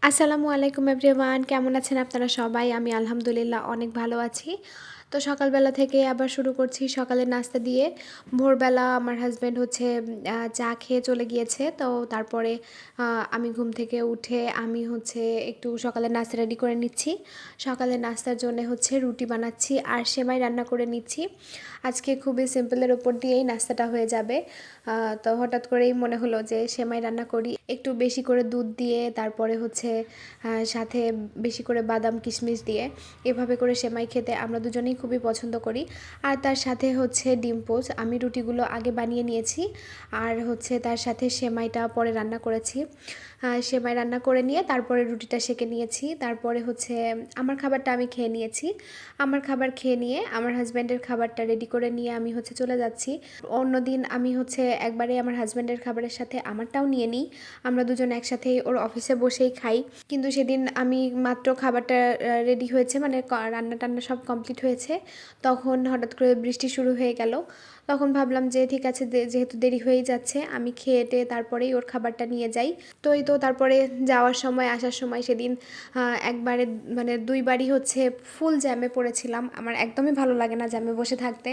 আসসালামু আলাইকুম এভরিওয়ান, কেমন আছেন আপনারা সবাই? আমি আলহামদুলিল্লাহ অনেক ভালো আছি। তো সকালবেলা থেকে আবার শুরু করছি সকালের নাস্তা দিয়ে। ভোরবেলা আমার হাসব্যান্ড হচ্ছে চা খেয়ে চলে গিয়েছে। তো তারপরে আমি ঘুম থেকে উঠে আমি হচ্ছে একটু সকালের নাস্তা রেডি করে নিচ্ছি। সকালের নাস্তার জন্য হচ্ছে রুটি বানাচ্ছি আর সেমাই রান্না করে নিচ্ছি। আজকে খুবই সিম্পলের উপর দিয়েই নাস্তাটা হয়ে যাবে। তো হঠাৎ করেই মনে হলো যে সেমাই রান্না করি, একটু বেশি করে দুধ দিয়ে, তারপরে হচ্ছে সাথে বেশি করে বাদাম কিশমিশ দিয়ে এভাবে করে সেমাই খেতে আমরা দুজনেই খুবই পছন্দ করি। আর তার সাথে হচ্ছে ডিম পোচ, আমি রুটিগুলো আগে বানিয়ে নিয়েছি আর হচ্ছে তার সাথে সেমাইটা পরে রান্না করেছি। সেমাই রান্না করে নিয়ে তারপরে রুটিটা সেঁকে নিয়েছি। তারপরে হচ্ছে আমার খাবারটা আমি খেয়ে নিয়েছি। আমার খাবার খেয়ে নিয়ে আমার হাজব্যান্ডের খাবারটা রেডি করে নিয়ে আমি হচ্ছে চলে যাচ্ছি। অন্যদিন আমি হচ্ছে একবারে আমার হাজব্যান্ডের খাবারের সাথে আমারটাও নিয়ে নিই, আমরা দুজন একসাথেই ওর অফিসে বসেই খাই। কিন্তু সেদিন আমি মাত্র খাবারটা রেডি হয়েছে, মানে রান্না টান্না সব কমপ্লিট হয়েছে, তখন হঠাৎ করে বৃষ্টি শুরু হয়ে গেল। তখন ভাবলাম যে ঠিক আছে, যেহেতু দেরি হয়েই যাচ্ছে আমি খেয়ে টেয়ে তারপরেই ওর খাবারটা নিয়ে যাই। তো এই তো তারপরে যাওয়ার সময় আসার সময় সেদিন একবারে মানে দুইবারই হচ্ছে ফুল জ্যামে পড়েছিলাম। আমার একদমই ভালো লাগে না জ্যামে বসে থাকতে।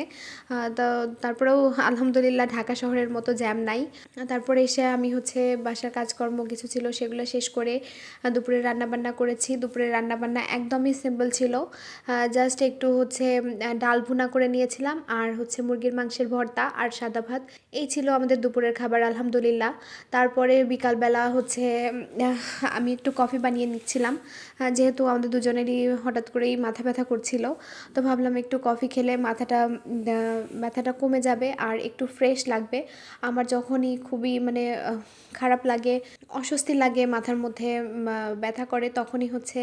তো তারপরেও আলহামদুলিল্লাহ ঢাকা শহরের মতো জ্যাম নাই। তারপরে এসে আমি হচ্ছে বাসার কাজকর্ম কিছু ছিল সেগুলো শেষ করে দুপুরে রান্নাবান্না করেছি। দুপুরে রান্নাবান্না একদমই সিম্পল ছিল, জাস্ট একটু হচ্ছে ডাল ভুনা করে নিয়েছিলাম আর হচ্ছে মুরগির মাংসের ভর্তা আর সাদা ভাত। এই ছিল আমাদের দুপুরের খাবার আলহামদুলিল্লাহ। তারপরে বিকালবেলা হচ্ছে আমি একটু কফি বানিয়ে নিচ্ছিলাম, যেহেতু আমাদের দুজনেরই হঠাৎ করেই মাথা ব্যথা করছিল। তো ভাবলাম একটু কফি খেলে ব্যথাটা কমে যাবে আর একটু ফ্রেশ লাগবে। আমার যখনই খুবই মানে খারাপ লাগে, অস্বস্তি লাগে, মাথার মধ্যে ব্যথা করে, তখনই হচ্ছে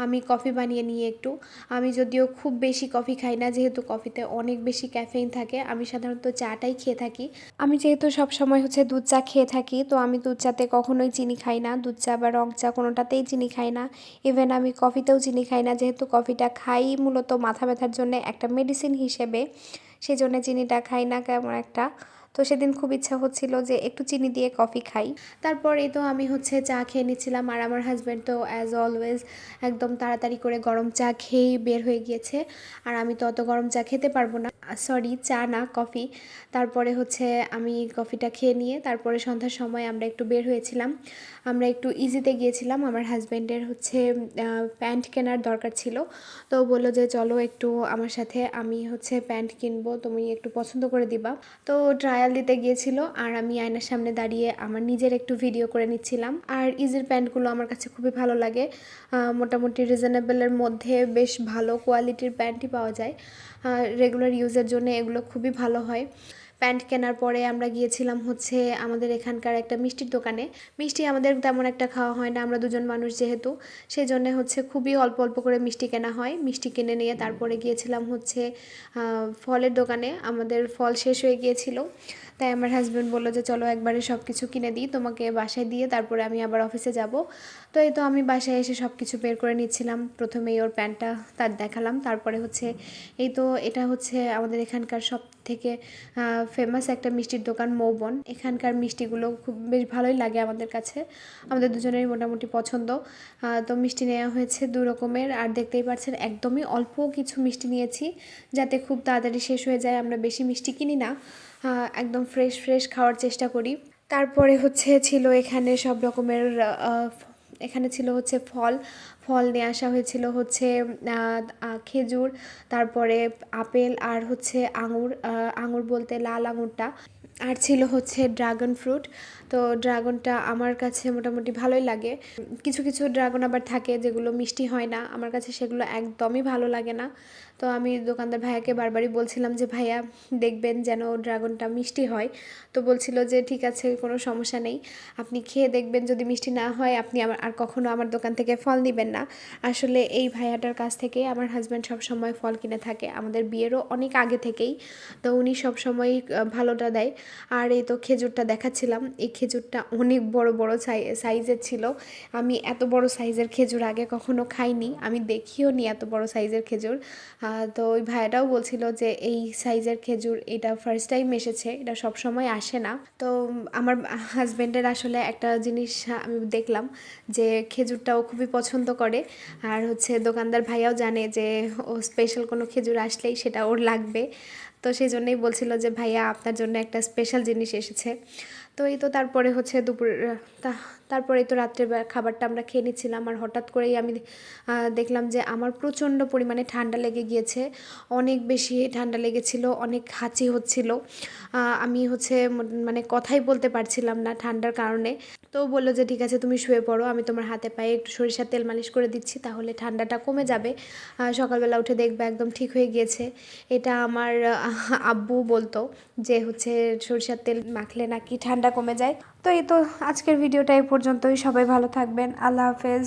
আমি কফি বানিয়ে নিয়ে একটু, আমি যদিও খুব বেশি কফি খাই না, যেহেতু কফিতে অনেক বেশি ক্যাফেইন থাকে, আমি সাধারণত চাটাই খেয়ে থাকি। আমি যেহেতু সব সময় হচ্ছে দুধ চা খেয়ে থাকি, তো আমি দুধ চাতে কখনোই চিনি খাই না, দুধ চা বা রং চা কোনোটাতেই চিনি খাই না। ইভেন আমি কফিতেও চিনি খাই না, যেহেতু কফিটা খাই মূলত মাথা ব্যথার জন্য একটা মেডিসিন হিসেবে, সেই জন্য চিনিটা খাই না কেমন একটা। তো সেদিন খুব ইচ্ছা হচ্ছিল যে একটু চিনি দিয়ে কফি খাই। তারপরে তো আমি হচ্ছে চা খেয়ে নিচ্ছিলাম আর আমার হাজব্যান্ড তো অ্যাজ অলওয়েজ একদম তাড়াতাড়ি করে গরম চা খেয়েই বের হয়ে গিয়েছে। আর আমি তো অত গরম চা খেতে পারবো না, সরি চা না কফি। তারপরে হচ্ছে আমি কফিটা খেয়ে নিয়ে তারপরে সন্ধ্যার সময় আমরা একটু বের হয়েছিলাম, আমরা একটু ইজিতে গিয়েছিলাম। আমার হাজব্যান্ডের হচ্ছে প্যান্ট কেনার দরকার ছিল, তো বললো যে চলো একটু আমার সাথে, আমি হচ্ছে প্যান্ট কিনবো, তুমি একটু পছন্দ করে দিবা। তো ট্রায়াল দিতে গিয়েছিল আর আমি আয়নার সামনে দাঁড়িয়ে আমার নিজের একটু ভিডিও করে নিচ্ছিলাম। আর ইজির প্যান্টগুলো আমার কাছে খুবই ভালো লাগে, মোটামুটি রিজনেবলের মধ্যে বেশ ভালো কোয়ালিটির প্যান্টই পাওয়া যায়। রেগুলার ইউজের জন্য এগুলো খুবই ভালো হয়। প্যান্ট কেনার পরে আমরা গিয়েছিলাম হচ্ছে আমাদের এখানকার একটা মিষ্টির দোকানে। মিষ্টি আমাদের তেমন একটা খাওয়া হয় না, আমরা দুজন মানুষ যেহেতু, সেই জন্য হচ্ছে খুবই অল্প অল্প করে মিষ্টি কেনা হয়। মিষ্টি কিনে নিয়ে তারপরে গিয়েছিলাম হচ্ছে ফলের দোকানে, আমাদের ফল শেষ হয়ে গিয়েছিল। তাই আমার হাজব্যান্ড বললো যে চলো একবারে সব কিছু কিনে দিই তোমাকে, বাসায় দিয়ে তারপরে আমি আবার অফিসে যাব। তো এই তো আমি বাসায় এসে সব কিছু বের করে নিচ্ছিলাম। প্রথমেই ওর প্যান্টটা তার দেখালাম, তারপরে হচ্ছে এই তো এটা হচ্ছে আমাদের এখানকার সব থেকে ফেমাস একটা মিষ্টির দোকান মৌবন। এখানকার মিষ্টিগুলো খুব বেশ ভালোই লাগে আমাদের কাছে, আমাদের দুজনেরই মোটামুটি পছন্দ। তো মিষ্টি নেওয়া হয়েছে দু রকমের, আর দেখতেই পাচ্ছেন একদমই অল্প কিছু মিষ্টি নিয়েছি যাতে খুব তাড়াতাড়ি শেষ হয়ে যায়। আমরা বেশি মিষ্টি কিনি না, একদম ফ্রেশ ফ্রেশ খাওয়ার চেষ্টা করি। তারপরে হচ্ছে ছিল এখানে সব রকমের এখানে ছিল হচ্ছে ফল, ফল নিয়ে আসা হয়েছিল হচ্ছে খেজুর, তারপরে আপেল আর হচ্ছে আঙুর, আঙুর বলতে লাল আঙুরটা, আর ছিল হচ্ছে ড্রাগন ফ্রুট। তো ড্রাগনটা আমার কাছে মোটামুটি ভালোই লাগে। কিছু কিছু ড্রাগন আবার থাকে যেগুলো মিষ্টি হয় না, আমার কাছে সেগুলো একদমই ভালো লাগে না। তো আমি দোকানদার ভাইয়াকে বারবারই বলছিলাম যে ভাইয়া দেখবেন যেন ড্রাগনটা মিষ্টি হয়। তো বলছিল যে ঠিক আছে, কোনো সমস্যা নেই, আপনি খেয়ে দেখবেন, যদি মিষ্টি না হয় আপনি আর কখনো আমার দোকান থেকে ফল নেবেন না। আসলে এই ভাইয়াটার কাছ থেকে আমার হাজব্যান্ড সবসময় ফল কিনে থাকে, আমাদের বিয়েরও অনেক আগে থেকেই। তো উনি সবসময় ভালোটা দেয়। আর এই তো খেজুরটা দেখাচ্ছিলাম, এই খেজুরটা অনেক বড় বড় সাইজের ছিল। আমি এত বড় সাইজের খেজুর আগে কখনো খাইনি, আমি দেখিও নি এত বড় সাইজের খেজুর। তো ওই ভাইয়াটাও বলছিল যে এই সাইজের খেজুর এটা ফার্স্ট টাইম এসেছে, এটা সব সময় আসে না। তো আমার হাজব্যান্ডের আসলে একটা জিনিস আমি দেখলাম যে খেজুরটা ও খুবই পছন্দ করে, আর হচ্ছে দোকানদার ভাইয়াও জানে যে ও স্পেশাল কোনো খেজুর আসলেই সেটা ওর লাগবে। তো সেই জন্যই বলছিল যে ভাইয়া আপনার জন্য একটা স্পেশাল জিনিস এসেছে। তো এই তো তারপরে হচ্ছে দুপুর তারপরে তো রাত্রে খাবারটা আমরা খেয়ে নিচ্ছিলাম, আর হঠাৎ করেই আমি দেখলাম যে আমার প্রচণ্ড পরিমাণে ঠান্ডা লেগে গিয়েছে, অনেক বেশি ঠান্ডা লেগেছিল, অনেক হাঁচি হচ্ছিল। আমি হচ্ছে মানে কথাই বলতে পারছিলাম না ঠান্ডার কারণে। তো বললো যে ঠিক আছে তুমি শুয়ে পড়ো, আমি তোমার হাতে পায়ে একটু সরিষার তেল মালিশ করে দিচ্ছি, তাহলে ঠান্ডাটা কমে যাবে। সকালবেলা উঠে দেখবে একদম ঠিক হয়ে গিয়েছে। এটা আমার আব্বু বলতো যে হচ্ছে সরিষার তেল মাখলে নাকি ঠান্ডা কমে যায়। তো এই তো আজকের ভিডিওটা এই পর্যন্তই। সবাই ভালো থাকবেন, আল্লাহ হাফেজ।